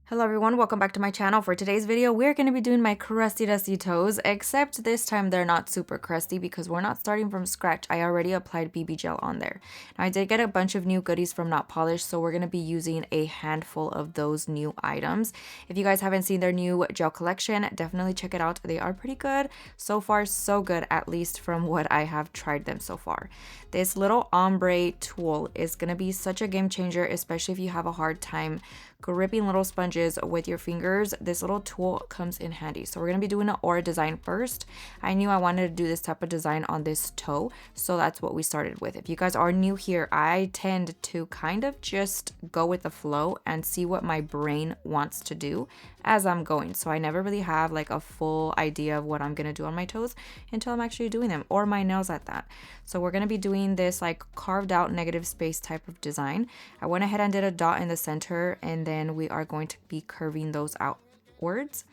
Hello everyone, welcome back to my channel. For today's video, we're going to be doing my crusty dusty toes, except this time they're not super crusty because we're not starting from scratch. I already applied BB gel on there. Now I did get a bunch of new goodies from Not Polished, so we're going to be using a handful of those new items. If you guys haven't seen their new gel collection, definitely check it out. They are pretty good. So far, so good, at least from what I have tried them so far. This little ombre tool is going to be such a game changer, especially if you have a hard time gripping little sponges with your fingers. This little tool comes in handy. So we're going to be doing an aura design first. I knew I wanted to do this type of design on this toe, so that's what we started with. If you guys are new here, I tend to kind of just go with the flow and see what my brain wants to do as I'm going. So I never really have like a full idea of what I'm going to do on my toes until I'm actually doing them, or my nails at that. So we're going to be doing this like carved out negative space type of design. I went ahead and did a dot in the center, and then we are going to be curving those outwards.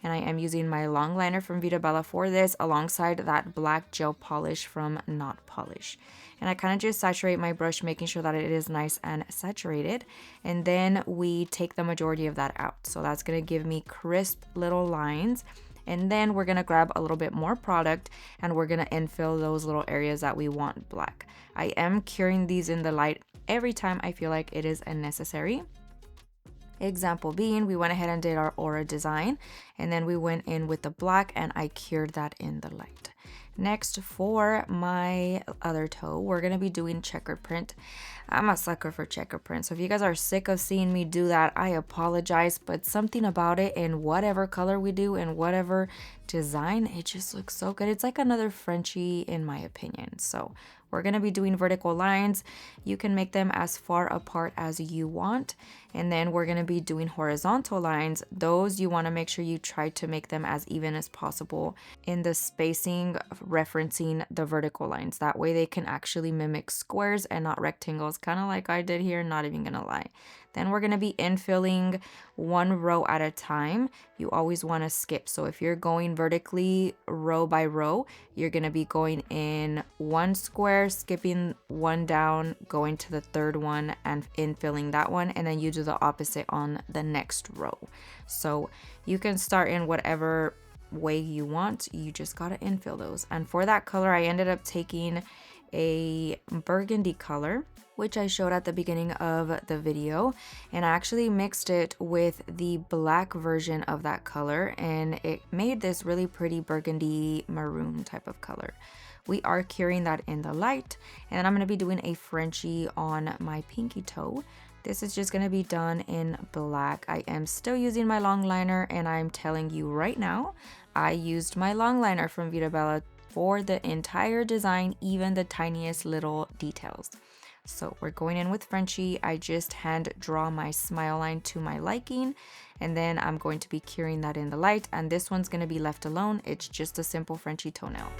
And I am using my long liner from Veeda for this, alongside that black gel polish from Not Polish. And I kind of just saturate my brush, making sure that it is nice and saturated. And then we take the majority of that out. So that's going to give me crisp little lines. And then we're going to grab a little bit more product and we're going to infill those little areas that we want black. I am curing these in the light every time I feel like it is unnecessary. Example being, we went ahead and did our aura design, and then we went in with the black and I cured that in the light. Next, for my other toe, we're going to be doing checkered print. I'm a sucker for checkered print, so if you guys are sick of seeing me do that, I apologize, but something about it, in whatever color we do and whatever design, it just looks so good. It's like another Frenchie in my opinion. So we're going to be doing vertical lines. You can make them as far apart as you want. And then we're going to be doing horizontal lines. Those you want to make sure you try to make them as even as possible in the spacing, referencing the vertical lines. That way they can actually mimic squares and not rectangles, kind of like I did here, not even going to lie. Then we're going to be infilling one row at a time. You always want to skip. So if you're going vertically row by row, you're going to be going in one square, skipping one down, going to the third one and infilling that one. And then you do the opposite on the next row. So you can start in whatever way you want. You just got to infill those. And for that color, I ended up taking a burgundy color, which I showed at the beginning of the video, and I actually mixed it with the black version of that color, and it made this really pretty burgundy maroon type of color. We are curing that in the light, and I'm going to be doing a Frenchie on my pinky toe. This is just going to be done in black. I am still using my long liner, and I'm telling you right now, I used my long liner from Veeda for the entire design, even the tiniest little details. So we're going in with Frenchie. I just hand draw my smile line to my liking, and then I'm going to be curing that in the light, and this one's going to be left alone. It's just a simple Frenchie toenail.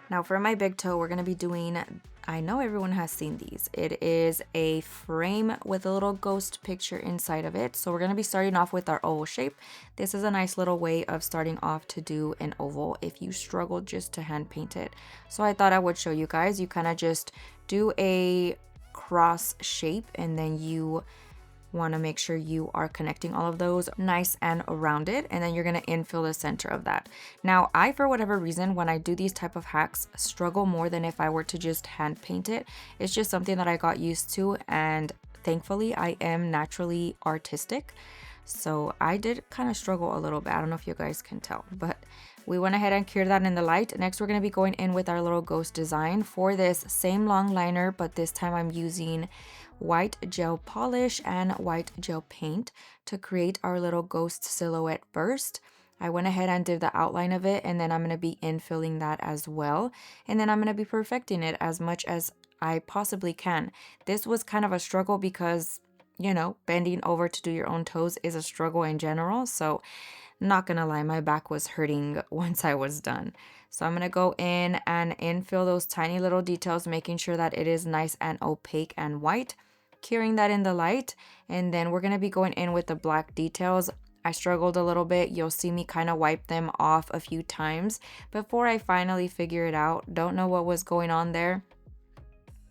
Now for my big toe, we're going to be doing, I know everyone has seen these. It is a frame with a little ghost picture inside of it. So we're going to be starting off with our oval shape. This is a nice little way of starting off to do an oval if you struggle just to hand paint it. So I thought I would show you guys. You kind of just do a cross shape, and then you want to make sure you are connecting all of those nice and rounded, and then you're going to infill the center of that. Now I, for whatever reason, when I do these type of hacks, struggle more than if I were to just hand paint it. It's just something that I got used to, and thankfully I am naturally artistic, so I did kind of struggle a little bit. I don't know if you guys can tell, but we went ahead and cured that in the light. Next, we're going to be going in with our little ghost design. For this, same long liner, but this time I'm using white gel polish and white gel paint to create our little ghost silhouette first. I went ahead and did the outline of it, and then I'm going to be infilling that as well. And then I'm going to be perfecting it as much as I possibly can. This was kind of a struggle because, you know, bending over to do your own toes is a struggle in general. So not gonna lie, my back was hurting once I was done. So I'm gonna go in and infill those tiny little details, making sure that it is nice and opaque and white, curing that in the light. And then we're gonna be going in with the black details. I struggled a little bit. You'll see me kind of wipe them off a few times before I finally figure it out. Don't know what was going on there.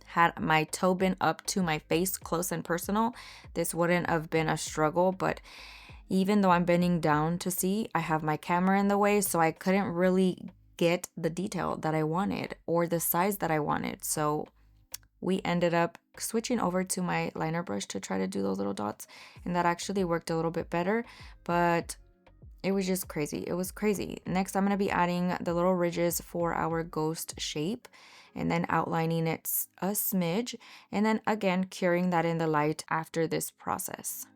Had my toe been up to my face close and personal, this wouldn't have been a struggle, but even though I'm bending down to see, I have my camera in the way, so I couldn't really get the detail that I wanted or the size that I wanted. So we ended up switching over to my liner brush to try to do those little dots, and that actually worked a little bit better, but it was just crazy. It was crazy. Next, I'm going to be adding the little ridges for our ghost shape and then outlining it a smidge, and then again curing that in the light after this process.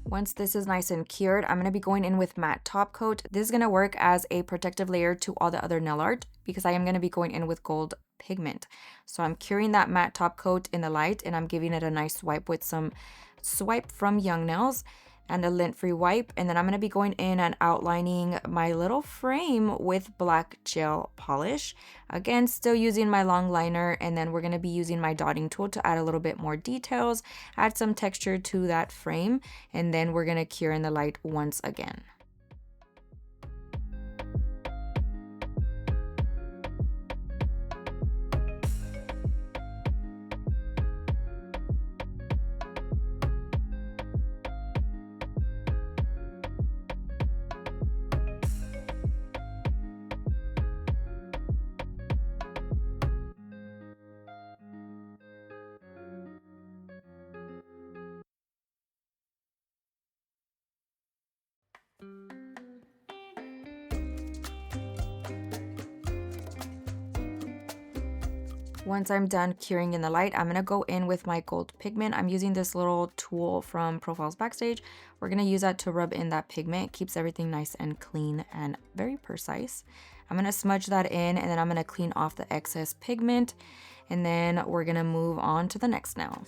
Once this is nice and cured, I'm going to be going in with matte top coat. This is going to work as a protective layer to all the other nail art because I am going to be going in with gold pigment. So I'm curing that matte top coat in the light, and I'm giving it a nice swipe with some swipe from Young Nails and a lint-free wipe, and then I'm going to be going in and outlining my little frame with black gel polish. Again, still using my long liner, and then we're going to be using my dotting tool to add a little bit more details, add some texture to that frame, and then we're going to cure in the light once again. Once I'm done curing in the light, I'm going to go in with my gold pigment. I'm using this little tool from Profiles Backstage. We're going to use that to rub in that pigment. It keeps everything nice and clean and very precise. I'm going to smudge that in, and then I'm going to clean off the excess pigment, and then we're going to move on to the next nail.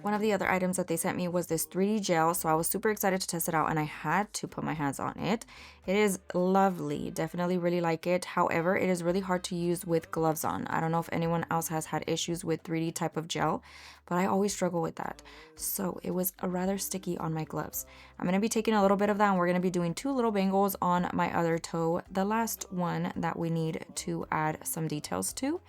One of the other items that they sent me was this 3D gel, so I was super excited to test it out, and I had to put my hands on it. It is lovely. Definitely really like it. However, it is really hard to use with gloves on. I don't know if anyone else has had issues with 3D type of gel, but I always struggle with that. So it was rather sticky on my gloves. I'm going to be taking a little bit of that, and we're going to be doing 2 little bangles on my other toe, the last one that we need to add some details to.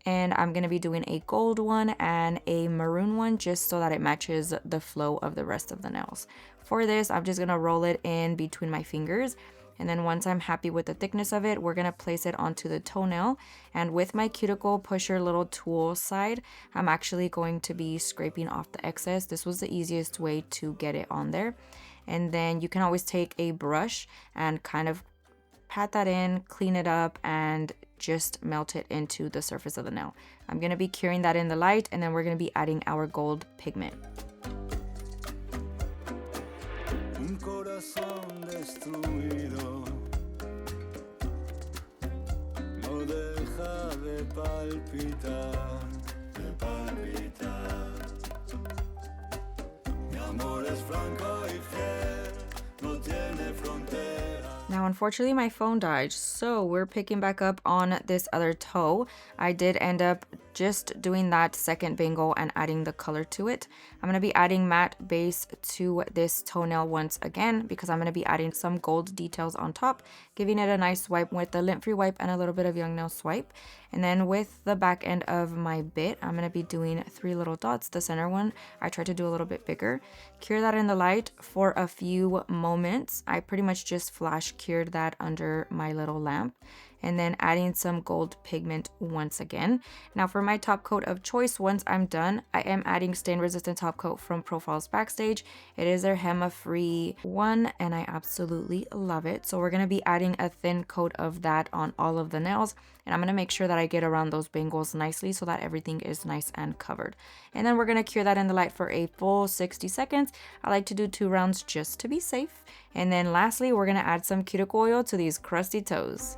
And I'm going to be doing a gold one and a maroon one just so that it matches the flow of the rest of the nails. For this, I'm just going to roll it in between my fingers, and then once I'm happy with the thickness of it, we're going to place it onto the toenail. And with my cuticle pusher little tool side, I'm actually going to be scraping off the excess. This was the easiest way to get it on there. And then you can always take a brush and kind of pat that in, clean it up, and just melt it into the surface of the nail. I'm going to be curing that in the light, and then we're going to be adding our gold pigment. Now, unfortunately, my phone died, so we're picking back up on this other toe. I did end up just doing that second bangle and adding the color to it. I'm going to be adding matte base to this toenail once again because I'm going to be adding some gold details on top, giving it a nice swipe with the lint-free wipe and a little bit of Young Nail swipe. And then with the back end of my bit, I'm going to be doing 3 little dots. The center one, I tried to do a little bit bigger. Cure that in the light for a few moments. I pretty much just flash cured that under my little lamp. and then adding some gold pigment once again. Now for my top coat of choice, once I'm done, I am adding stain resistant top coat from Profiles Backstage. It is their HEMA free one and I absolutely love it. So we're going to be adding a thin coat of that on all of the nails, and I'm going to make sure that I get around those bangles nicely so that everything is nice and covered. And then we're going to cure that in the light for a full 60 seconds. I like to do 2 rounds just to be safe. And then lastly, we're going to add some cuticle oil to these crusty toes.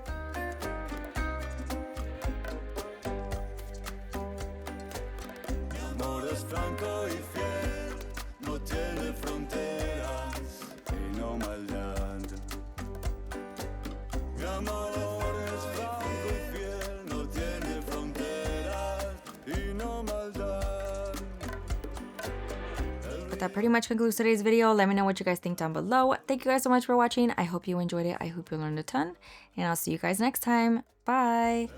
But that pretty much concludes today's video. Let me know what you guys think down below. Thank you guys so much for watching. I hope you enjoyed it. I hope you learned a ton. And I'll see you guys next time. Bye!